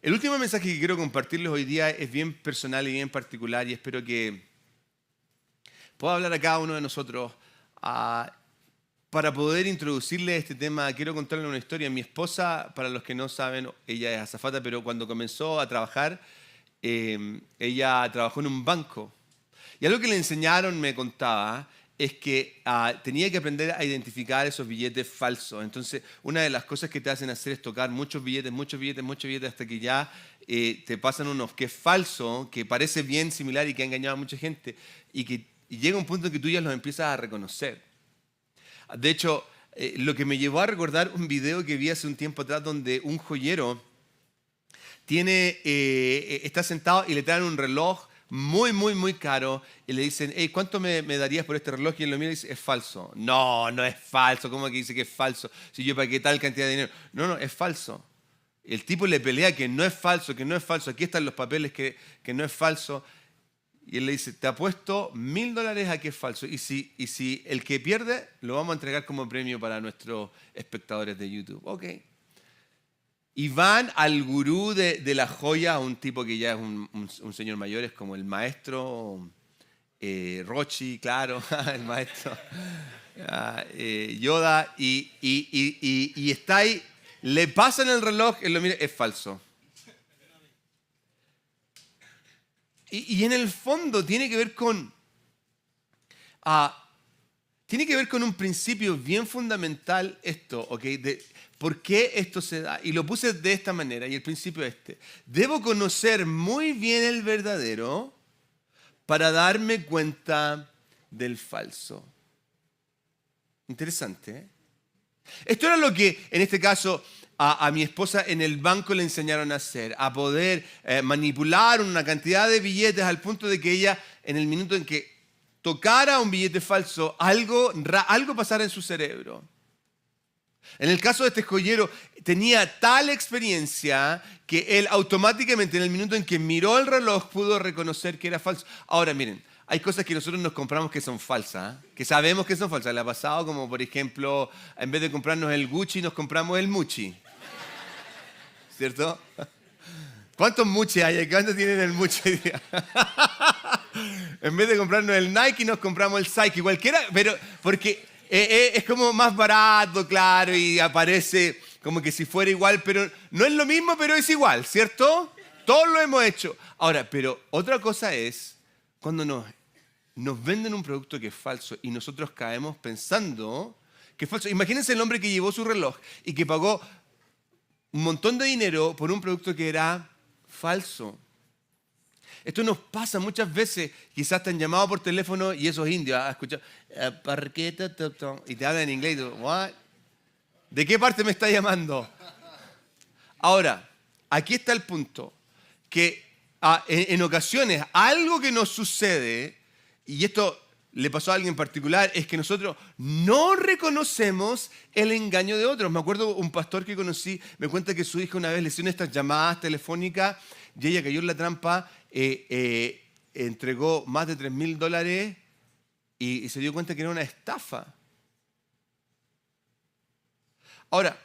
El último mensaje que quiero compartirles hoy día es bien personal y bien particular y espero que pueda hablar a cada uno de nosotros. Para poder introducirle este tema, quiero contarle una historia. Mi esposa, para los que no saben, ella es azafata, pero cuando comenzó a trabajar, ella trabajó en un banco. Y algo que le enseñaron, me contaba, es que tenía que aprender a identificar esos billetes falsos. Entonces, una de las cosas que te hacen hacer es tocar muchos billetes, hasta que ya te pasan unos que es falso, que parece bien similar y que ha engañado a mucha gente, y llega un punto en que tú ya los empiezas a reconocer. De hecho, lo que me llevó a recordar un video que vi hace un tiempo atrás donde un joyero está sentado y le traen un reloj muy caro y le dicen, hey, ¿cuánto me darías por este reloj? Y él lo mira y dice, es falso. No, no es falso. ¿Cómo que dice que es falso? Si yo pagué tal cantidad de dinero. No, es falso. El tipo le pelea que no es falso, que no es falso. Aquí están los papeles que no es falso. Y él le dice, te apuesto $1000 a que es falso. Y si el que pierde, lo vamos a entregar como premio para nuestros espectadores de YouTube. Ok. Y van al gurú de la joya, a un tipo que ya es un señor mayor, es como el maestro Rochi, claro, el maestro Yoda, y está ahí, le pasan el reloj, él lo mira, es falso. Y en el fondo tiene que ver con un principio bien fundamental esto, ¿ok? ¿Por qué esto se da? Y lo puse de esta manera, y el principio es este. Debo conocer muy bien el verdadero para darme cuenta del falso. Interesante, ¿eh? Esto era lo que, en este caso, a mi esposa en el banco le enseñaron a hacer, a poder manipular una cantidad de billetes al punto de que ella, en el minuto en que tocara un billete falso, algo pasara en su cerebro. En el caso de este joyero, tenía tal experiencia que él automáticamente, en el minuto en que miró el reloj, pudo reconocer que era falso. Ahora, miren, hay cosas que nosotros nos compramos que son falsas, que sabemos que son falsas. Le ha pasado como, por ejemplo, en vez de comprarnos el Gucci, nos compramos el Muchi. ¿Cierto? ¿Cuántos Muchi hay? ¿Cuántos tienen el Muchi? En vez de comprarnos el Nike, nos compramos el Psyche. Cualquiera, pero porque es como más barato, claro, y aparece como que si fuera igual, pero no es lo mismo, pero es igual, ¿cierto? Todos lo hemos hecho. Ahora, pero otra cosa es cuando nos venden un producto que es falso y nosotros caemos pensando que es falso. Imagínense el hombre que llevó su reloj y que pagó un montón de dinero por un producto que era falso. Esto nos pasa muchas veces. Quizás te han llamado por teléfono y esos indios han escuchado y te hablan en inglés y tú, ¿what? ¿De qué parte me está llamando? Ahora, aquí está el punto, que en ocasiones algo que nos sucede, y esto le pasó a alguien en particular, es que nosotros no reconocemos el engaño de otros. Me acuerdo un pastor que conocí, me cuenta que su hija una vez le hicieron estas llamadas telefónicas y ella cayó en la trampa, entregó más de $3000 y se dio cuenta que era una estafa. Ahora,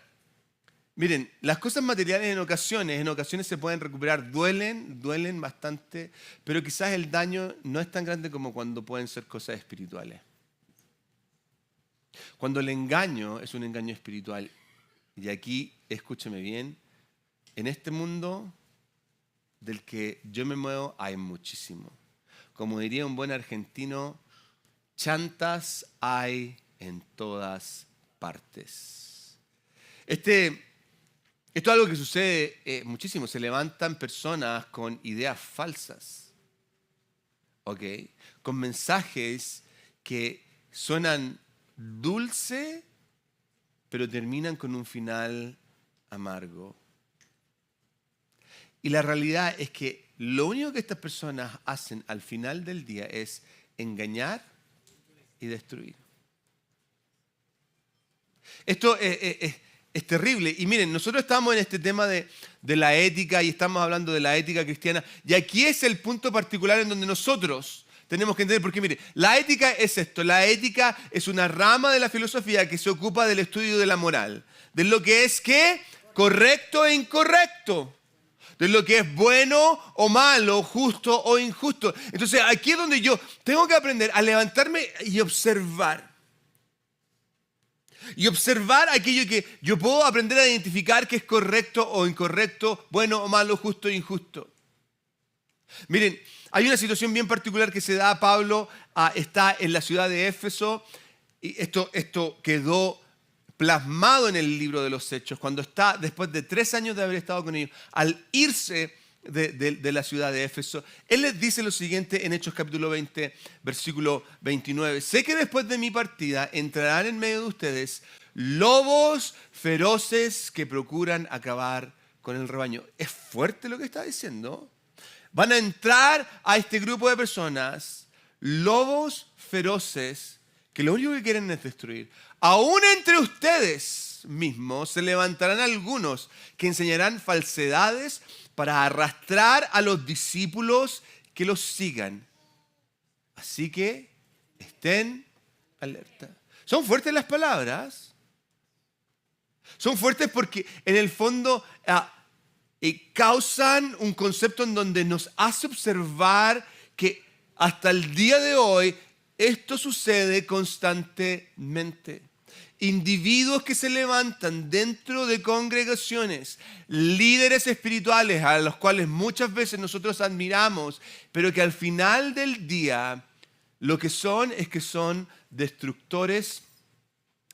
miren, las cosas materiales en ocasiones se pueden recuperar, duelen bastante, pero quizás el daño no es tan grande como cuando pueden ser cosas espirituales. Cuando el engaño es un engaño espiritual, y aquí, escúcheme bien, en este mundo del que yo me muevo hay muchísimo. Como diría un buen argentino, chantas hay en todas partes. Esto es algo que sucede muchísimo. Se levantan personas con ideas falsas, ¿ok? Con mensajes que suenan dulce, pero terminan con un final amargo. Y la realidad es que lo único que estas personas hacen al final del día es engañar y destruir. Esto es terrible. Y miren, nosotros estamos en este tema de la ética y estamos hablando de la ética cristiana. Y aquí es el punto particular en donde nosotros tenemos que entender, porque mire, la ética es esto. La ética es una rama de la filosofía que se ocupa del estudio de la moral. De lo que es, ¿qué? Correcto e incorrecto. de lo que es bueno o malo, justo o injusto. Entonces aquí es donde yo tengo que aprender a levantarme y observar. Y observar aquello que yo puedo aprender a identificar que es correcto o incorrecto, bueno o malo, justo o injusto. Miren, hay una situación bien particular que se da a Pablo, está en la ciudad de Éfeso, y esto quedó plasmado en el libro de los Hechos, cuando está, después de 3 años de haber estado con ellos, al irse de la ciudad de Éfeso, él les dice lo siguiente en Hechos capítulo 20, versículo 29. Sé que después de mi partida entrarán en medio de ustedes lobos feroces que procuran acabar con el rebaño. Es fuerte lo que está diciendo. Van a entrar a este grupo de personas, lobos feroces, que lo único que quieren es destruir. Aún entre ustedes mismos se levantarán algunos que enseñarán falsedades para arrastrar a los discípulos que los sigan. Así que estén alerta. Son fuertes las palabras. Son fuertes porque en el fondo causan un concepto en donde nos hace observar que hasta el día de hoy esto sucede constantemente. Individuos que se levantan dentro de congregaciones, líderes espirituales a los cuales muchas veces nosotros admiramos, pero que al final del día lo que son es que son destructores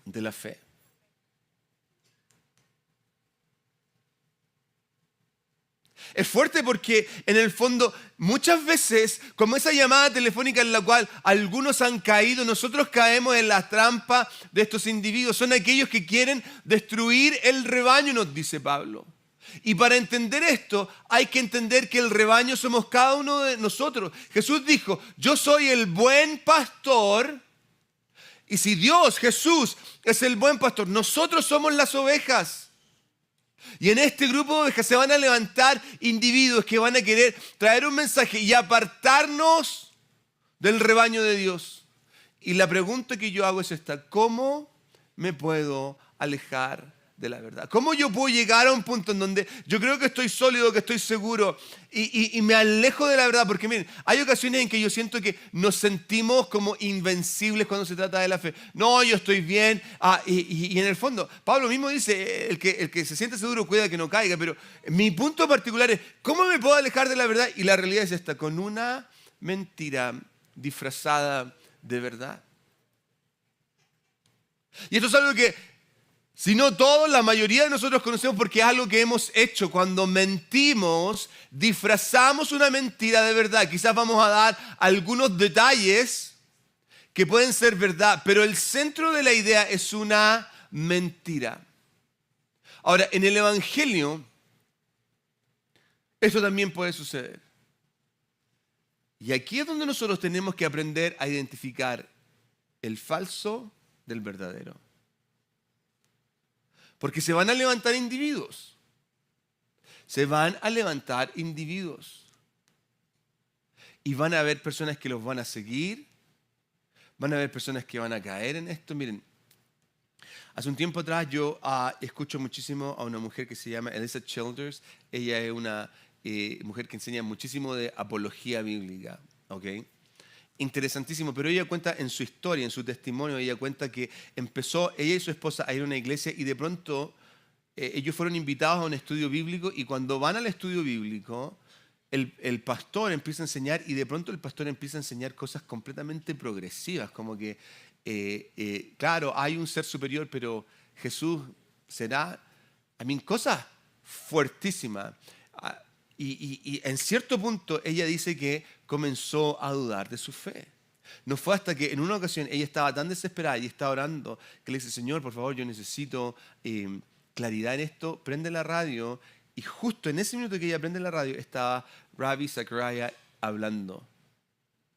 de la fe. Es fuerte porque en el fondo muchas veces, como esa llamada telefónica en la cual algunos han caído, nosotros caemos en la trampa de estos individuos. Son aquellos que quieren destruir el rebaño, nos dice Pablo. Y para entender esto hay que entender que el rebaño somos cada uno de nosotros. Jesús dijo, yo soy el buen pastor. Y si Dios, Jesús, es el buen pastor, nosotros somos las ovejas. Y en este grupo de ovejas se van a levantar individuos que van a querer traer un mensaje y apartarnos del rebaño de Dios. Y la pregunta que yo hago es esta: ¿cómo me puedo alejar de la verdad? ¿Cómo yo puedo llegar a un punto en donde yo creo que estoy sólido, que estoy seguro y me alejo de la verdad? Porque miren, hay ocasiones en que yo siento que nos sentimos como invencibles cuando se trata de la fe. No, yo estoy bien. Y en el fondo, Pablo mismo dice, el que se siente seguro cuida que no caiga. Pero mi punto particular es, ¿cómo me puedo alejar de la verdad? Y la realidad es esta: con una mentira disfrazada de verdad. Y esto es algo que, si no todos, la mayoría de nosotros conocemos porque es algo que hemos hecho. Cuando mentimos, disfrazamos una mentira de verdad. Quizás vamos a dar algunos detalles que pueden ser verdad, pero el centro de la idea es una mentira. Ahora, en el Evangelio, esto también puede suceder. Y aquí es donde nosotros tenemos que aprender a identificar el falso del verdadero. Porque se van a levantar individuos. Se van a levantar individuos. Y van a haber personas que los van a seguir. Van a haber personas que van a caer en esto. Miren, hace un tiempo atrás yo escucho muchísimo a una mujer que se llama Elisa Childers. Ella es una mujer que enseña muchísimo de apología bíblica. ¿Okay? Interesantísimo, pero ella cuenta en su historia, en su testimonio, ella cuenta que empezó ella y su esposa a ir a una iglesia y de pronto ellos fueron invitados a un estudio bíblico y cuando van al estudio bíblico el pastor empieza a enseñar y de pronto el pastor empieza a enseñar cosas completamente progresivas, como que claro, hay un ser superior, pero Jesús será, cosas fuertísimas. Y en cierto punto ella dice que comenzó a dudar de su fe. No fue hasta que en una ocasión ella estaba tan desesperada y estaba orando que le dice: Señor, por favor, yo necesito claridad en esto. Prende la radio y justo en ese minuto que ella prende la radio estaba Ravi Zachariah hablando.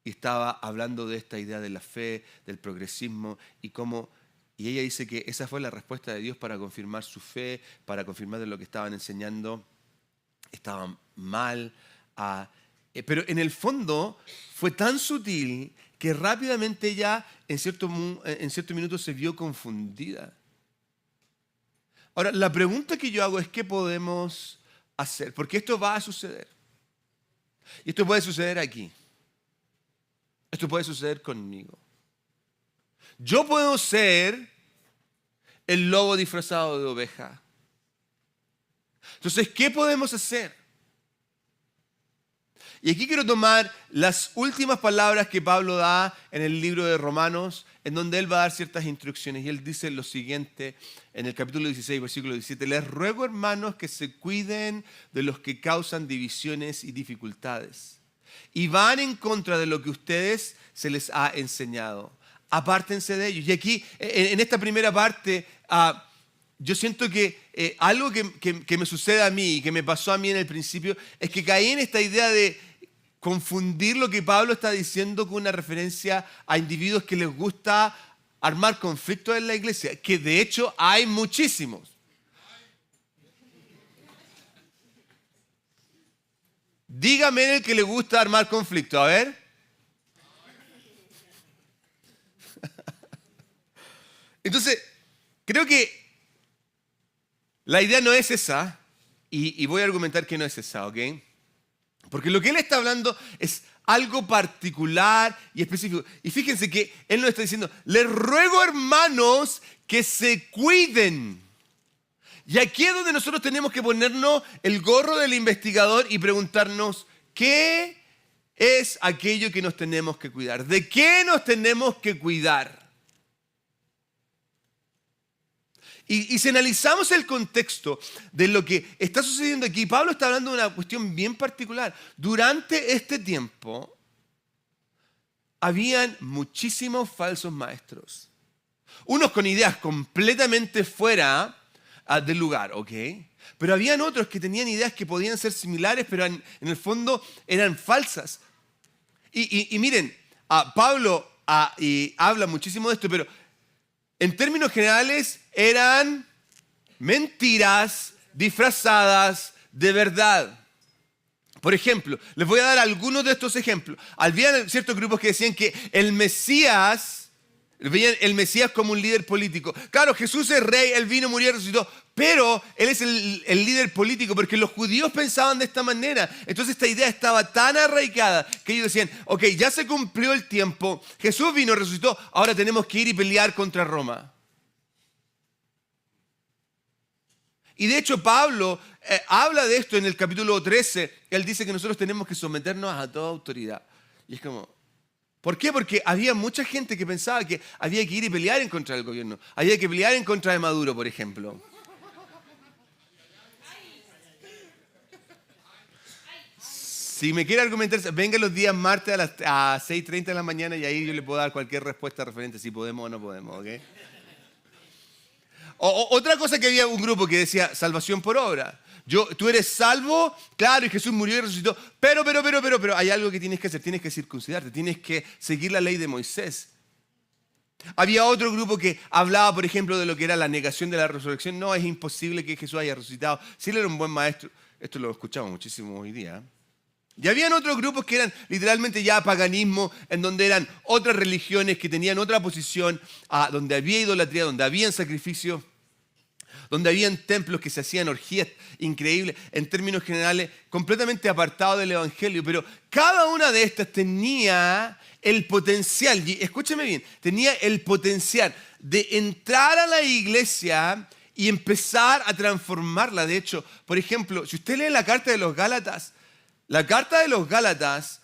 Y estaba hablando de esta idea de la fe, del progresismo y cómo... Y ella dice que esa fue la respuesta de Dios para confirmar su fe, para confirmar de lo que estaban enseñando estaban mal. Pero en el fondo fue tan sutil que rápidamente ella en cierto minuto se vio confundida. Ahora, la pregunta que yo hago es: ¿qué podemos hacer, porque esto va a suceder. Y esto puede suceder aquí. Esto puede suceder conmigo. Yo puedo ser el lobo disfrazado de oveja. Entonces, ¿qué podemos hacer? Y aquí quiero tomar las últimas palabras que Pablo da en el libro de Romanos, en donde él va a dar ciertas instrucciones. Y él dice lo siguiente en el capítulo 16, versículo 17. Les ruego, hermanos, que se cuiden de los que causan divisiones y dificultades y van en contra de lo que a ustedes se les ha enseñado. Apártense de ellos. Y aquí, en esta primera parte, yo siento que algo que me sucede a mí y que me pasó a mí en el principio es que caí en esta idea de confundir lo que Pablo está diciendo con una referencia a individuos que les gusta armar conflictos en la iglesia, que de hecho hay muchísimos. Dígame el que le gusta armar conflictos, a ver. Entonces, creo que la idea no es esa, y voy a argumentar que no es esa, ¿ok? Porque lo que él está hablando es algo particular y específico. Y fíjense que él nos está diciendo, les ruego, hermanos, que se cuiden. Y aquí es donde nosotros tenemos que ponernos el gorro del investigador y preguntarnos, ¿qué es aquello que nos tenemos que cuidar? ¿De qué nos tenemos que cuidar? Y si analizamos el contexto de lo que está sucediendo aquí, Pablo está hablando de una cuestión bien particular. Durante este tiempo, habían muchísimos falsos maestros. Unos con ideas completamente fuera del lugar, ¿ok? Pero habían otros que tenían ideas que podían ser similares, pero en el fondo eran falsas. Y miren, Pablo habla muchísimo de esto, pero en términos generales eran mentiras disfrazadas de verdad. Por ejemplo, les voy a dar algunos de estos ejemplos. Había ciertos grupos que decían que el Mesías, veían el Mesías como un líder político. Claro, Jesús es rey, él vino, murió y resucitó, pero él es el líder político porque los judíos pensaban de esta manera. Entonces esta idea estaba tan arraigada que ellos decían, ok, ya se cumplió el tiempo, Jesús vino, resucitó, ahora tenemos que ir y pelear contra Roma. Y de hecho Pablo habla de esto en el capítulo 13. Él dice que nosotros tenemos que someternos a toda autoridad. Y es como, ¿por qué? Porque había mucha gente que pensaba que había que ir y pelear en contra del gobierno. Había que pelear en contra de Maduro, por ejemplo. Si me quiere argumentar, venga los días martes a 6:30 de la mañana y ahí yo le puedo dar cualquier respuesta referente si podemos o no podemos, ¿ok? Otra cosa que había un grupo que decía salvación por obra. Tú eres salvo, claro, y Jesús murió y resucitó, pero hay algo que tienes que hacer, tienes que circuncidarte, tienes que seguir la ley de Moisés. Había otro grupo que hablaba, por ejemplo, de lo que era la negación de la resurrección. No, es imposible que Jesús haya resucitado. Si él era un buen maestro, esto lo escuchamos muchísimo hoy día. Y habían otros grupos que eran literalmente ya paganismo, en donde eran otras religiones que tenían otra posición, donde había idolatría, donde habían sacrificios, donde habían templos que se hacían orgías increíbles, en términos generales, completamente apartados del Evangelio. Pero cada una de estas tenía el potencial, y escúchame bien, tenía el potencial de entrar a la iglesia y empezar a transformarla. De hecho, por ejemplo, si usted lee la carta de los Gálatas, la carta de los Gálatas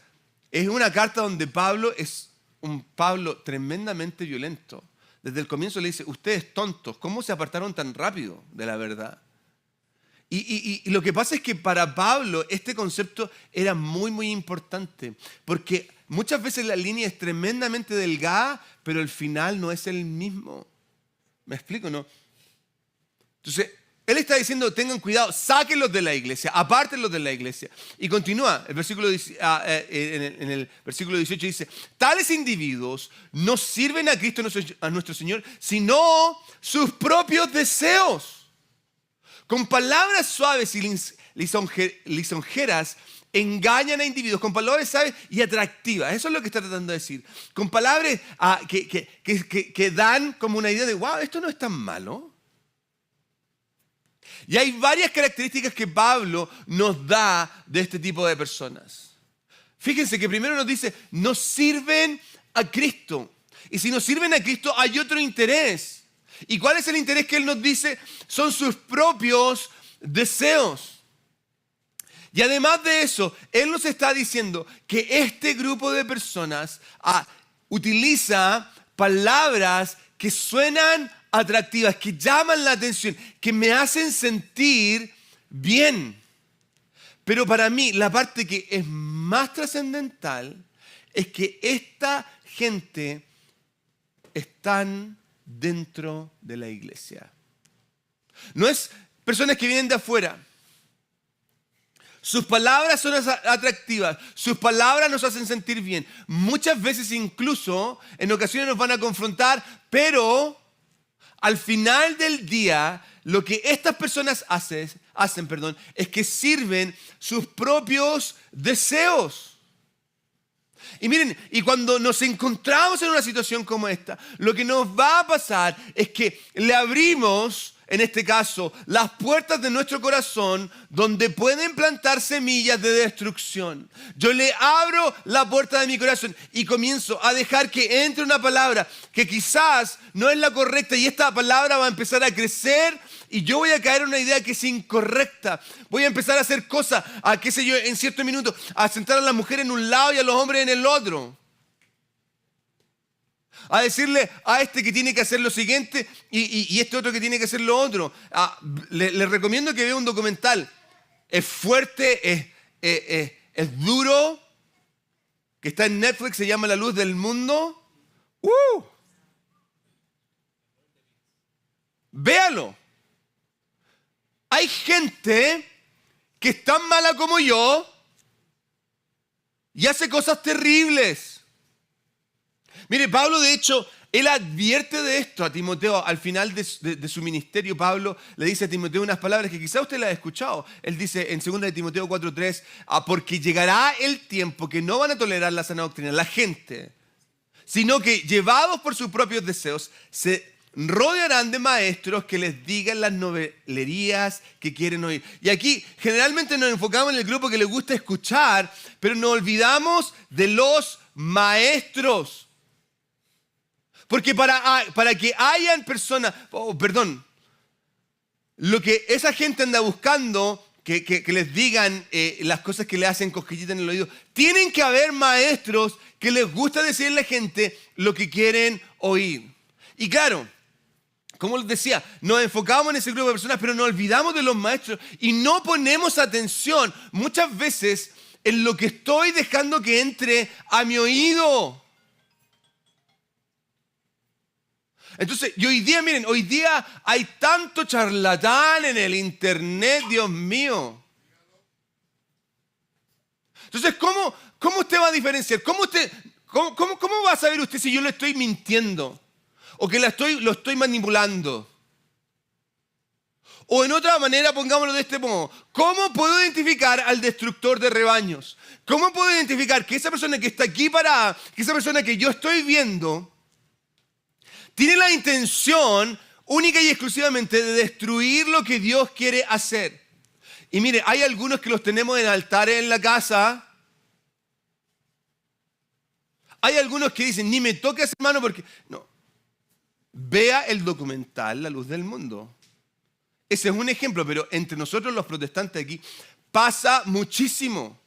es una carta donde Pablo es un Pablo tremendamente violento. Desde el comienzo le dice, ustedes tontos, ¿cómo se apartaron tan rápido de la verdad? Y lo que pasa es que para Pablo este concepto era muy, muy importante, porque muchas veces la línea es tremendamente delgada, pero el final no es el mismo. ¿Me explico, no? Entonces, él está diciendo, tengan cuidado, sáquenlos de la iglesia, apártenlos de la iglesia. Y continúa, en el versículo 18 dice, tales individuos no sirven a Cristo, a nuestro Señor, sino sus propios deseos. Con palabras suaves y lisonjeras engañan a individuos, con palabras suaves y atractivas. Eso es lo que está tratando de decir. Con palabras que dan como una idea de, wow, esto no es tan malo. Y hay varias características que Pablo nos da de este tipo de personas. Fíjense que primero nos dice, no sirven a Cristo. Y si no sirven a Cristo, hay otro interés. ¿Y cuál es el interés que él nos dice? Son sus propios deseos. Y además de eso, él nos está diciendo que este grupo de personas utiliza palabras que suenan atractivas, que llaman la atención, que me hacen sentir bien. Pero para mí, la parte que es más trascendental es que esta gente están dentro de la iglesia. No es personas que vienen de afuera. Sus palabras son atractivas, sus palabras nos hacen sentir bien. Muchas veces incluso, en ocasiones nos van a confrontar, pero al final del día, lo que estas personas hacen, es que sirven sus propios deseos. Y miren, y cuando nos encontramos en una situación como esta, lo que nos va a pasar es que le abrimos, en este caso, las puertas de nuestro corazón donde pueden plantar semillas de destrucción. Yo le abro la puerta de mi corazón y comienzo a dejar que entre una palabra que quizás no es la correcta y esta palabra va a empezar a crecer y yo voy a caer en una idea que es incorrecta. Voy a empezar a hacer cosas, qué sé yo, en cierto minuto, a sentar a las mujeres en un lado y a los hombres en el otro. A decirle a este que tiene que hacer lo siguiente y este otro que tiene que hacer lo otro. Les recomiendo que vea un documental. Es fuerte, es duro, que está en Netflix, se llama La Luz del Mundo. Véalo. Hay gente que es tan mala como yo y hace cosas terribles. Mire, Pablo, de hecho, él advierte de esto a Timoteo. Al final de su ministerio, Pablo le dice a Timoteo unas palabras que quizá usted las ha escuchado. Él dice en 2 de Timoteo 4:3, porque llegará el tiempo que no van a tolerar la sana doctrina, la gente, sino que llevados por sus propios deseos, se rodearán de maestros que les digan las novelerías que quieren oír. Y aquí generalmente nos enfocamos en el grupo que les gusta escuchar, pero nos olvidamos de los maestros. Porque para que hayan personas, lo que esa gente anda buscando, que les digan las cosas que le hacen cosquillita en el oído, tienen que haber maestros que les gusta decirle a la gente lo que quieren oír. Y claro, como les decía, nos enfocamos en ese grupo de personas, pero nos olvidamos de los maestros y no ponemos atención muchas veces en lo que estoy dejando que entre a mi oído. Entonces, y hoy día hay tanto charlatán en el internet, Dios mío. Entonces, ¿cómo usted va a diferenciar? ¿Cómo va a saber usted si yo le estoy mintiendo? ¿O que lo estoy manipulando? O en otra manera, pongámoslo de este modo. ¿Cómo puedo identificar al destructor de rebaños? ¿Cómo puedo identificar que esa persona que está aquí parada, que esa persona que yo estoy viendo, tiene la intención única y exclusivamente de destruir lo que Dios quiere hacer? Y mire, hay algunos que los tenemos en altares en la casa. Hay algunos que dicen, ni me toques, hermano, porque... No. Vea el documental La Luz del Mundo. Ese es un ejemplo, pero entre nosotros los protestantes aquí pasa muchísimo.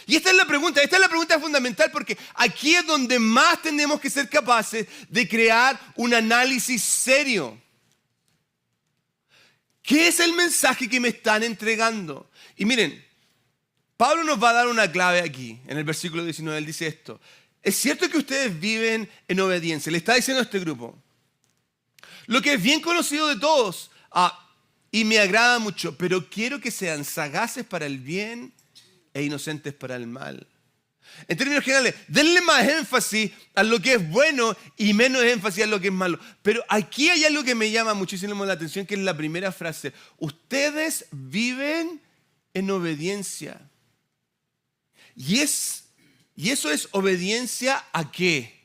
Y esta es la pregunta fundamental, porque aquí es donde más tenemos que ser capaces de crear un análisis serio. ¿Qué es el mensaje que me están entregando? Y miren, Pablo nos va a dar una clave aquí, en el versículo 19, él dice esto. Es cierto que ustedes viven en obediencia, le está diciendo a este grupo. Lo que es bien conocido de todos, y me agrada mucho, pero quiero que sean sagaces para el bien e inocentes para el mal. En términos generales, denle más énfasis a lo que es bueno y menos énfasis a lo que es malo. Pero aquí hay algo que me llama muchísimo la atención, que es la primera frase. Ustedes viven en obediencia. ¿Y eso es obediencia a qué?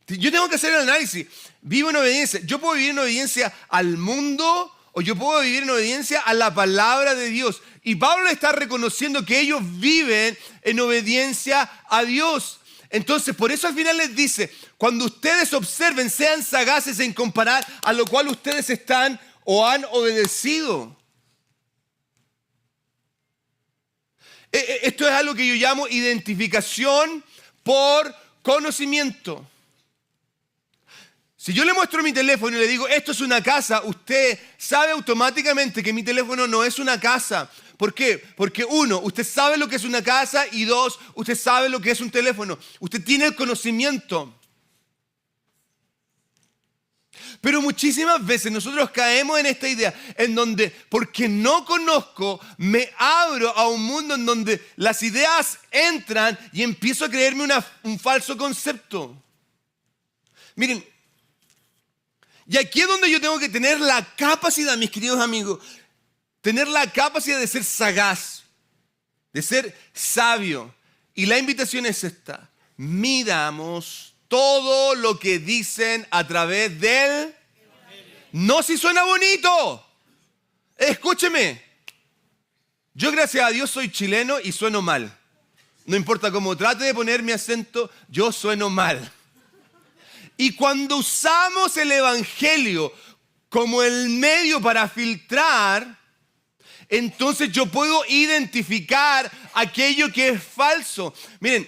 Yo tengo que hacer el análisis. Vivo en obediencia. Yo puedo vivir en obediencia al mundo o yo puedo vivir en obediencia a la palabra de Dios. Y Pablo está reconociendo que ellos viven en obediencia a Dios. Entonces, por eso al final les dice, cuando ustedes observen, sean sagaces en comparar a lo cual ustedes están o han obedecido. Esto es algo que yo llamo identificación por conocimiento. Si yo le muestro mi teléfono y le digo, esto es una casa, usted sabe automáticamente que mi teléfono no es una casa. ¿Por qué? Porque uno, usted sabe lo que es una casa y dos, usted sabe lo que es un teléfono. Usted tiene el conocimiento. Pero muchísimas veces nosotros caemos en esta idea en donde, porque no conozco, me abro a un mundo en donde las ideas entran y empiezo a creerme un falso concepto. Miren, y aquí es donde yo tengo que tener la capacidad, mis queridos amigos, tener la capacidad de ser sagaz, de ser sabio. Y la invitación es esta: midamos todo lo que dicen a través del... No si suena bonito. Escúcheme. Yo, gracias a Dios, soy chileno y sueno mal. No importa cómo trate de poner mi acento, yo sueno mal. Y cuando usamos el evangelio como el medio para filtrar, entonces yo puedo identificar aquello que es falso. Miren,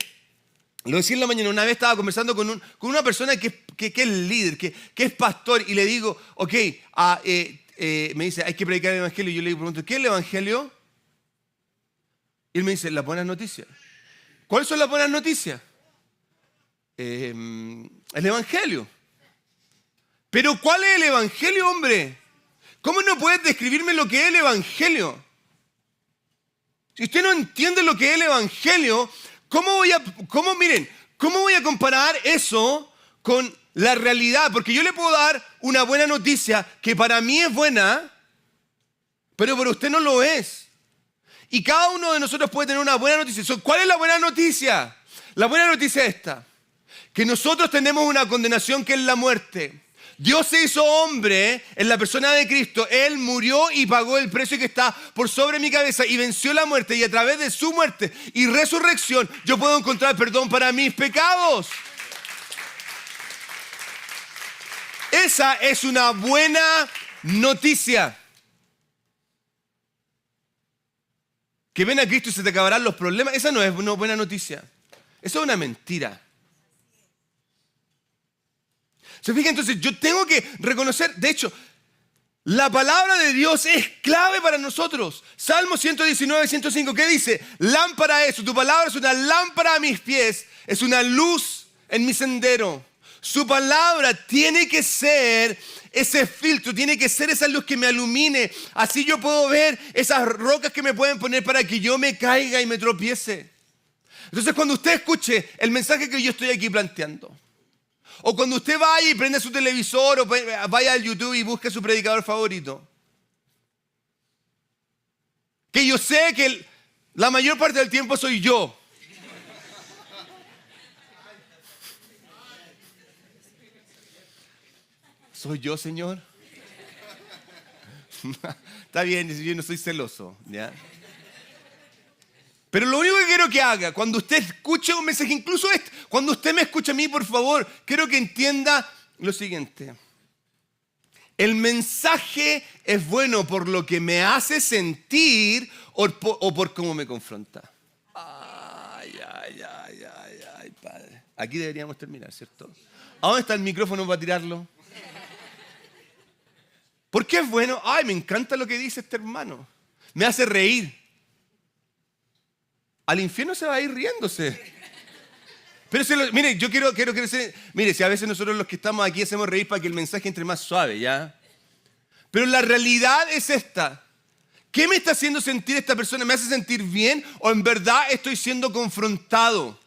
lo decía en la mañana, una vez estaba conversando con una persona que es líder, que es pastor, y le digo, ok, me dice, hay que predicar el evangelio. Y yo le pregunto, ¿qué es el evangelio? Y él me dice, las buenas noticias. ¿Cuáles son las buenas noticias? El evangelio. Pero ¿cuál es el evangelio, hombre? ¿Cómo no puedes describirme lo que es el evangelio? Si usted no entiende lo que es el evangelio, ¿cómo voy a comparar eso con la realidad? Porque yo le puedo dar una buena noticia que para mí es buena, pero para usted no lo es. Y cada uno de nosotros puede tener una buena noticia. ¿Cuál es la buena noticia? La buena noticia es esta: que nosotros tenemos una condenación que es la muerte. Dios se hizo hombre en la persona de Cristo. Él murió y pagó el precio que está por sobre mi cabeza y venció la muerte. Y a través de su muerte y resurrección yo puedo encontrar perdón para mis pecados. Esa es una buena noticia. Que ven a Cristo y se te acabarán los problemas. Esa no es una buena noticia. Eso es una mentira. ¿Se fijan? Entonces yo tengo que reconocer, de hecho, la palabra de Dios es clave para nosotros. Salmo 119, 105, ¿qué dice? Lámpara es, tu palabra es una lámpara a mis pies, es una luz en mi sendero. Su palabra tiene que ser ese filtro, tiene que ser esa luz que me ilumine. Así yo puedo ver esas rocas que me pueden poner para que yo me caiga y me tropiece. Entonces, cuando usted escuche el mensaje que yo estoy aquí planteando, o cuando usted vaya y prende su televisor o vaya al YouTube y busque su predicador favorito, que yo sé que la mayor parte del tiempo soy yo. ¿Soy yo, Señor? Está bien, yo no soy celoso, ¿ya? Pero lo único que quiero que haga, cuando usted escuche un mensaje, incluso cuando usted me escuche a mí, por favor, quiero que entienda lo siguiente. El mensaje es bueno por lo que me hace sentir o por cómo me confronta. Ay, Padre. Aquí deberíamos terminar, ¿cierto? ¿A dónde está el micrófono para tirarlo? ¿Por qué es bueno? Ay, me encanta lo que dice este hermano. Me hace reír. Al infierno se va a ir riéndose. Pero mire, yo quiero decir, mire, si a veces nosotros los que estamos aquí hacemos reír para que el mensaje entre más suave, ¿ya? Pero la realidad es esta. ¿Qué me está haciendo sentir esta persona? ¿Me hace sentir bien o en verdad estoy siendo confrontado?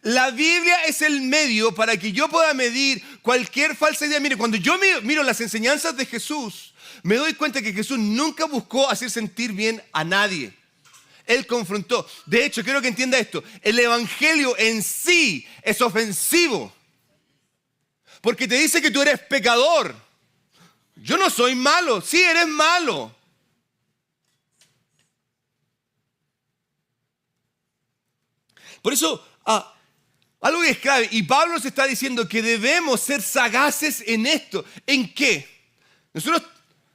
La Biblia es el medio para que yo pueda medir cualquier falsa idea. Mire, cuando yo miro las enseñanzas de Jesús, me doy cuenta que Jesús nunca buscó hacer sentir bien a nadie. Él confrontó. De hecho, quiero que entienda esto. El evangelio en sí es ofensivo. Porque te dice que tú eres pecador. Yo no soy malo. Sí, eres malo. Por eso, algo que es clave, y Pablo nos está diciendo que debemos ser sagaces en esto. ¿En qué? Nosotros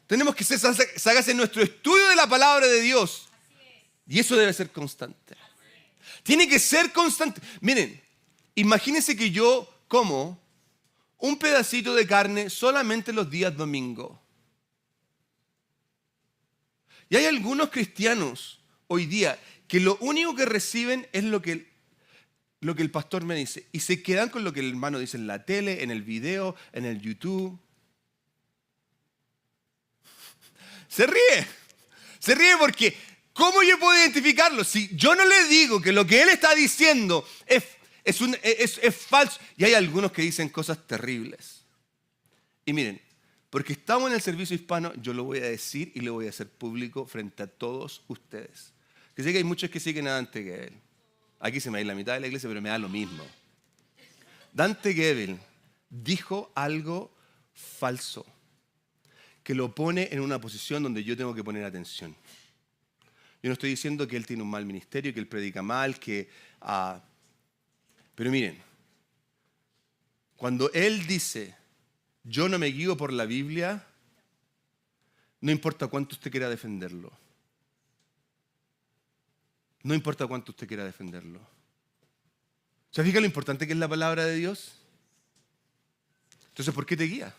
tenemos que ser sagaces en nuestro estudio de la palabra de Dios. Y eso debe ser constante. Tiene que ser constante. Miren, imagínense que yo como un pedacito de carne solamente los días domingo. Y hay algunos cristianos hoy día que lo único que reciben es lo que el pastor me dice. Y se quedan con lo que el hermano dice en la tele, en el video, en el YouTube. Se ríe porque ¿cómo yo puedo identificarlo? Si yo no le digo que lo que él está diciendo es falso. Y hay algunos que dicen cosas terribles. Y miren, porque estamos en el servicio hispano, yo lo voy a decir y lo voy a hacer público frente a todos ustedes. Que sé que hay muchos que siguen a Dante Gebel. Aquí se me da la mitad de la iglesia, pero me da lo mismo. Dante Gebel dijo algo falso que lo pone en una posición donde yo tengo que poner atención. Yo no estoy diciendo que él tiene un mal ministerio, que él predica mal, pero miren, cuando él dice, yo no me guío por la Biblia, no importa cuánto usted quiera defenderlo. No importa cuánto usted quiera defenderlo. ¿Se fija lo importante que es la palabra de Dios? Entonces, ¿por qué te guía?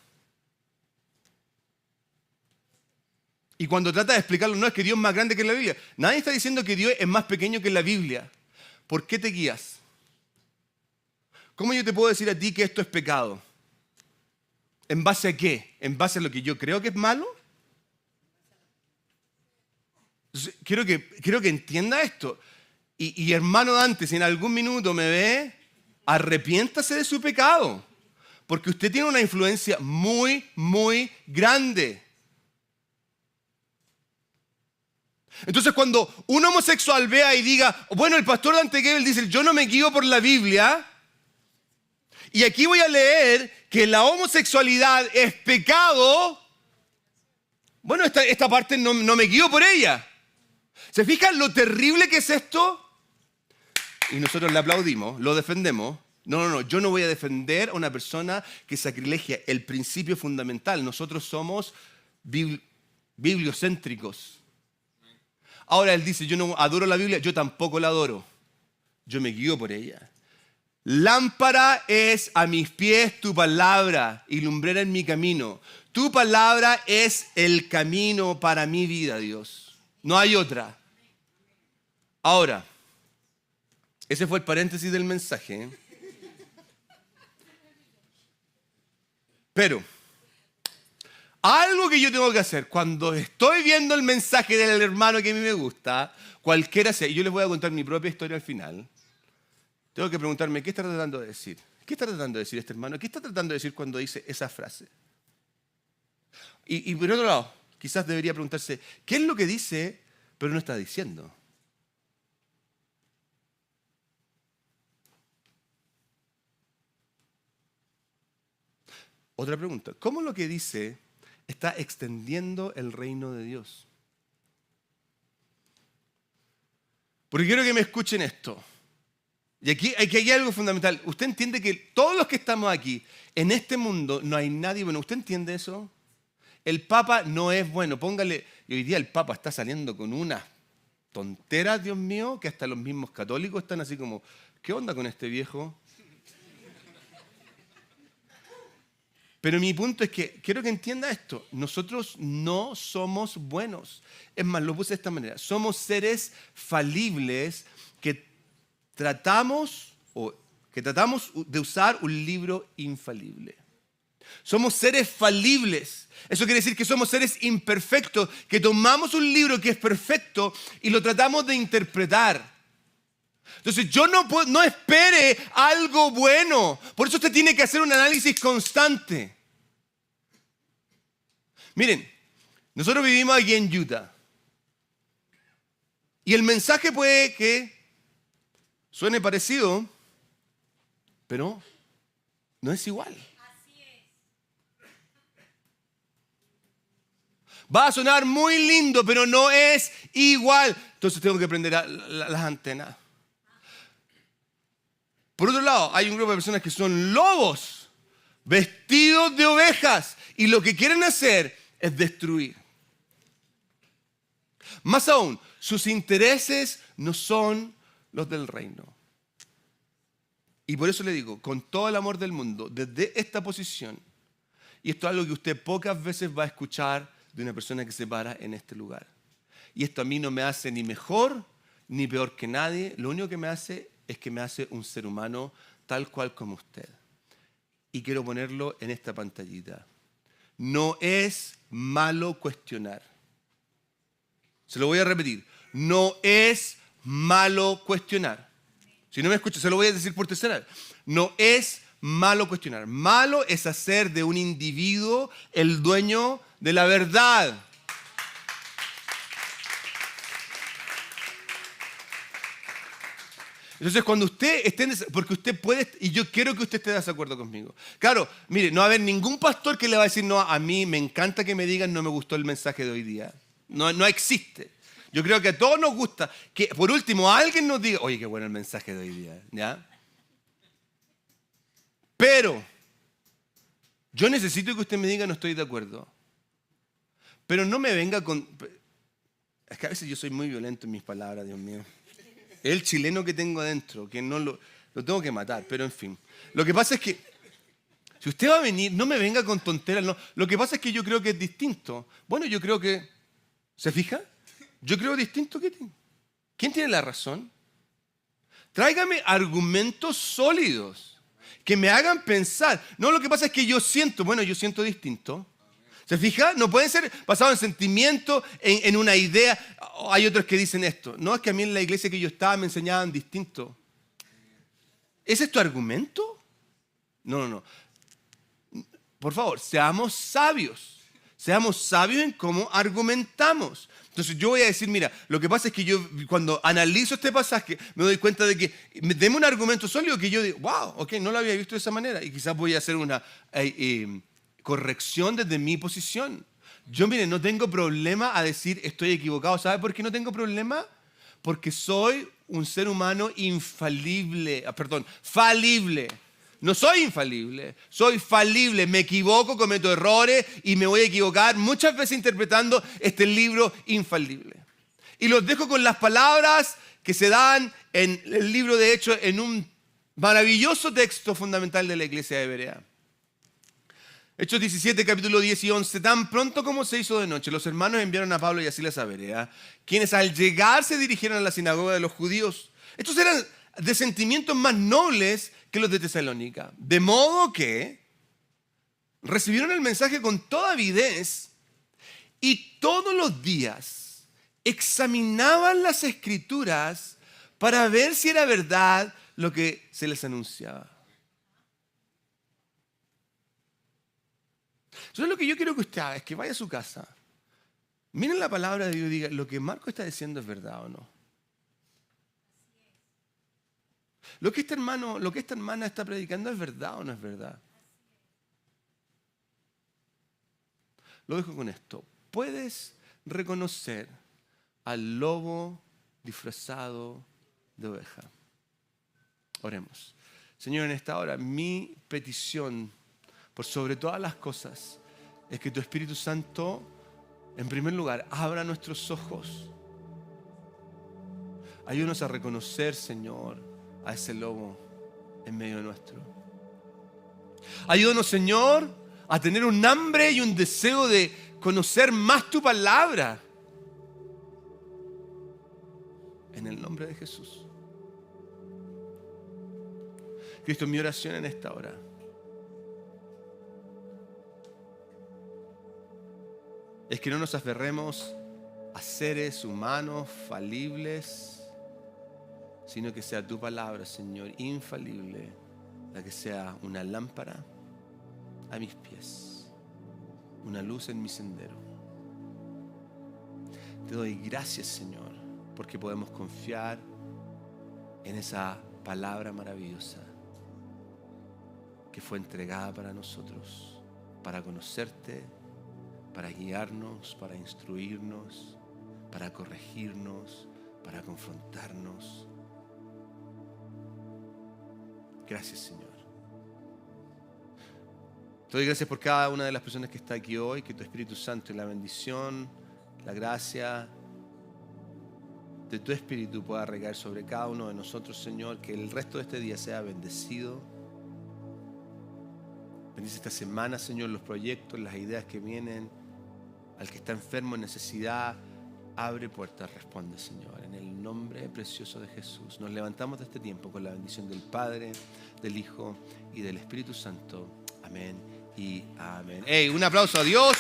Y cuando trata de explicarlo, no es que Dios es más grande que la Biblia. Nadie está diciendo que Dios es más pequeño que la Biblia. ¿Por qué te guías? ¿Cómo yo te puedo decir a ti que esto es pecado? ¿En base a qué? ¿En base a lo que yo creo que es malo? Entonces, quiero que entienda esto. Y hermano Dante, si en algún minuto me ve, arrepiéntase de su pecado. Porque usted tiene una influencia muy, muy grande. Entonces cuando un homosexual vea y diga, bueno, el pastor Dante Gebel dice, yo no me guío por la Biblia, y aquí voy a leer que la homosexualidad es pecado, bueno, esta parte no me guío por ella. ¿Se fijan lo terrible que es esto? Y nosotros le aplaudimos, lo defendemos. No, yo no voy a defender a una persona que sacrilegia el principio fundamental. Nosotros somos bibliocéntricos. Ahora él dice, yo no adoro la Biblia, yo tampoco la adoro. Yo me guío por ella. Lámpara es a mis pies tu palabra y lumbrera en mi camino. Tu palabra es el camino para mi vida, Dios. No hay otra. Ahora, ese fue el paréntesis del mensaje, ¿eh? Pero algo que yo tengo que hacer cuando estoy viendo el mensaje del hermano que a mí me gusta, cualquiera sea, y yo les voy a contar mi propia historia al final, tengo que preguntarme, ¿qué está tratando de decir? ¿Qué está tratando de decir este hermano? ¿Qué está tratando de decir cuando dice esa frase? Y por otro lado, quizás debería preguntarse, ¿qué es lo que dice, pero no está diciendo? Otra pregunta, ¿cómo lo que dice está extendiendo el reino de Dios? Porque quiero que me escuchen esto. Y aquí hay algo fundamental. Usted entiende que todos los que estamos aquí, en este mundo, no hay nadie bueno. ¿Usted entiende eso? El Papa no es bueno. Póngale, y hoy día el Papa está saliendo con unas tonteras, Dios mío, que hasta los mismos católicos están así como, ¿qué onda con este viejo? Pero mi punto es que quiero que entienda esto. Nosotros no somos buenos. Es más, lo puse de esta manera. Somos seres falibles que tratamos de usar un libro infalible. Somos seres falibles. Eso quiere decir que somos seres imperfectos, que tomamos un libro que es perfecto y lo tratamos de interpretar. Entonces yo no espere algo bueno. Por eso usted tiene que hacer un análisis constante. Miren, nosotros vivimos aquí en Utah. Y el mensaje puede que suene parecido, pero no es igual. Va a sonar muy lindo, pero no es igual. Entonces tengo que prender las antenas. Por otro lado, hay un grupo de personas que son lobos, vestidos de ovejas, y lo que quieren hacer es destruir. Más aún, sus intereses no son los del reino. Y por eso le digo, con todo el amor del mundo, desde esta posición, y esto es algo que usted pocas veces va a escuchar de una persona que se para en este lugar. Y esto a mí no me hace ni mejor ni peor que nadie. Lo único que me hace es que me hace un ser humano tal cual como usted. Y quiero ponerlo en esta pantallita. No es malo cuestionar. Se lo voy a repetir. No es malo cuestionar. Si no me escucha, se lo voy a decir por tercera vez. No es malo cuestionar. Malo es hacer de un individuo el dueño de la verdad. Entonces, cuando usted esté, porque usted puede, y yo quiero que usted esté de desacuerdo conmigo. Claro, mire, no va a haber ningún pastor que le va a decir, no, a mí me encanta que me digan, no me gustó el mensaje de hoy día. No existe. Yo creo que a todos nos gusta que, por último, alguien nos diga, oye, qué bueno el mensaje de hoy día, ¿ya? Pero yo necesito que usted me diga, no estoy de acuerdo. Pero no me venga con... Es que a veces yo soy muy violento en mis palabras, Dios mío. El chileno que tengo adentro, que no lo tengo que matar, pero en fin. Lo que pasa es que, si usted va a venir, no me venga con tonteras. No. Lo que pasa es que yo creo que es distinto. Bueno, yo creo que... ¿Se fija? Yo creo distinto que tiene. ¿Quién tiene la razón? Tráigame argumentos sólidos que me hagan pensar. No, lo que pasa es que yo siento distinto. ¿Se fija? No pueden ser basados en sentimiento, en una idea. Hay otros que dicen esto. No, es que a mí en la iglesia que yo estaba me enseñaban distinto. ¿Ese es tu argumento? No. Por favor, seamos sabios. Seamos sabios en cómo argumentamos. Entonces yo voy a decir, mira, lo que pasa es que yo cuando analizo este pasaje me doy cuenta de que deme un argumento sólido que yo digo, wow, ok, no lo había visto de esa manera. Y quizás voy a hacer una... corrección desde mi posición. Yo, mire, no tengo problema a decir estoy equivocado. ¿Sabe por qué no tengo problema? Porque soy un ser humano falible. No soy infalible, soy falible. Me equivoco, cometo errores y me voy a equivocar muchas veces interpretando este libro infalible. Y los dejo con las palabras que se dan en el libro de Hechos, en un maravilloso texto fundamental de la iglesia de Berea. Hechos 17, capítulo 10 y 11. Tan pronto como se hizo de noche, los hermanos enviaron a Pablo y a Silas a Berea, quienes al llegar se dirigieron a la sinagoga de los judíos. Estos eran de sentimientos más nobles que los de Tesalónica. De modo que recibieron el mensaje con toda avidez y todos los días examinaban las escrituras para ver si era verdad lo que se les anunciaba. Entonces lo que yo quiero que usted haga es que vaya a su casa, miren la palabra de Dios y diga, ¿lo que Marco está diciendo es verdad o no? Lo que esta hermana está predicando es verdad o no es verdad. Lo dejo con esto. Puedes reconocer al lobo disfrazado de oveja. Oremos. Señor, en esta hora, mi petición por sobre todas las cosas es que tu Espíritu Santo, en primer lugar, abra nuestros ojos. Ayúdanos a reconocer, Señor, a ese lobo en medio nuestro. Ayúdanos, Señor, a tener un hambre y un deseo de conocer más tu palabra. En el nombre de Jesús. Cristo, mi oración en esta hora es que no nos aferremos a seres humanos falibles, sino que sea tu palabra, Señor, infalible, la que sea una lámpara a mis pies, una luz en mi sendero. Te doy gracias, Señor, porque podemos confiar en esa palabra maravillosa que fue entregada para nosotros, para conocerte, para guiarnos, para instruirnos, para corregirnos, para confrontarnos. Gracias, Señor. Te doy gracias por cada una de las personas que está aquí hoy, que tu Espíritu Santo y la bendición, la gracia de tu Espíritu pueda recaer sobre cada uno de nosotros, Señor, que el resto de este día sea bendecido. Bendice esta semana, Señor, los proyectos, las ideas que vienen. Al que está enfermo en necesidad, abre puertas, responde, Señor. En el nombre precioso de Jesús. Nos levantamos de este tiempo con la bendición del Padre, del Hijo y del Espíritu Santo. Amén y amén. ¡Hey! Un aplauso a Dios.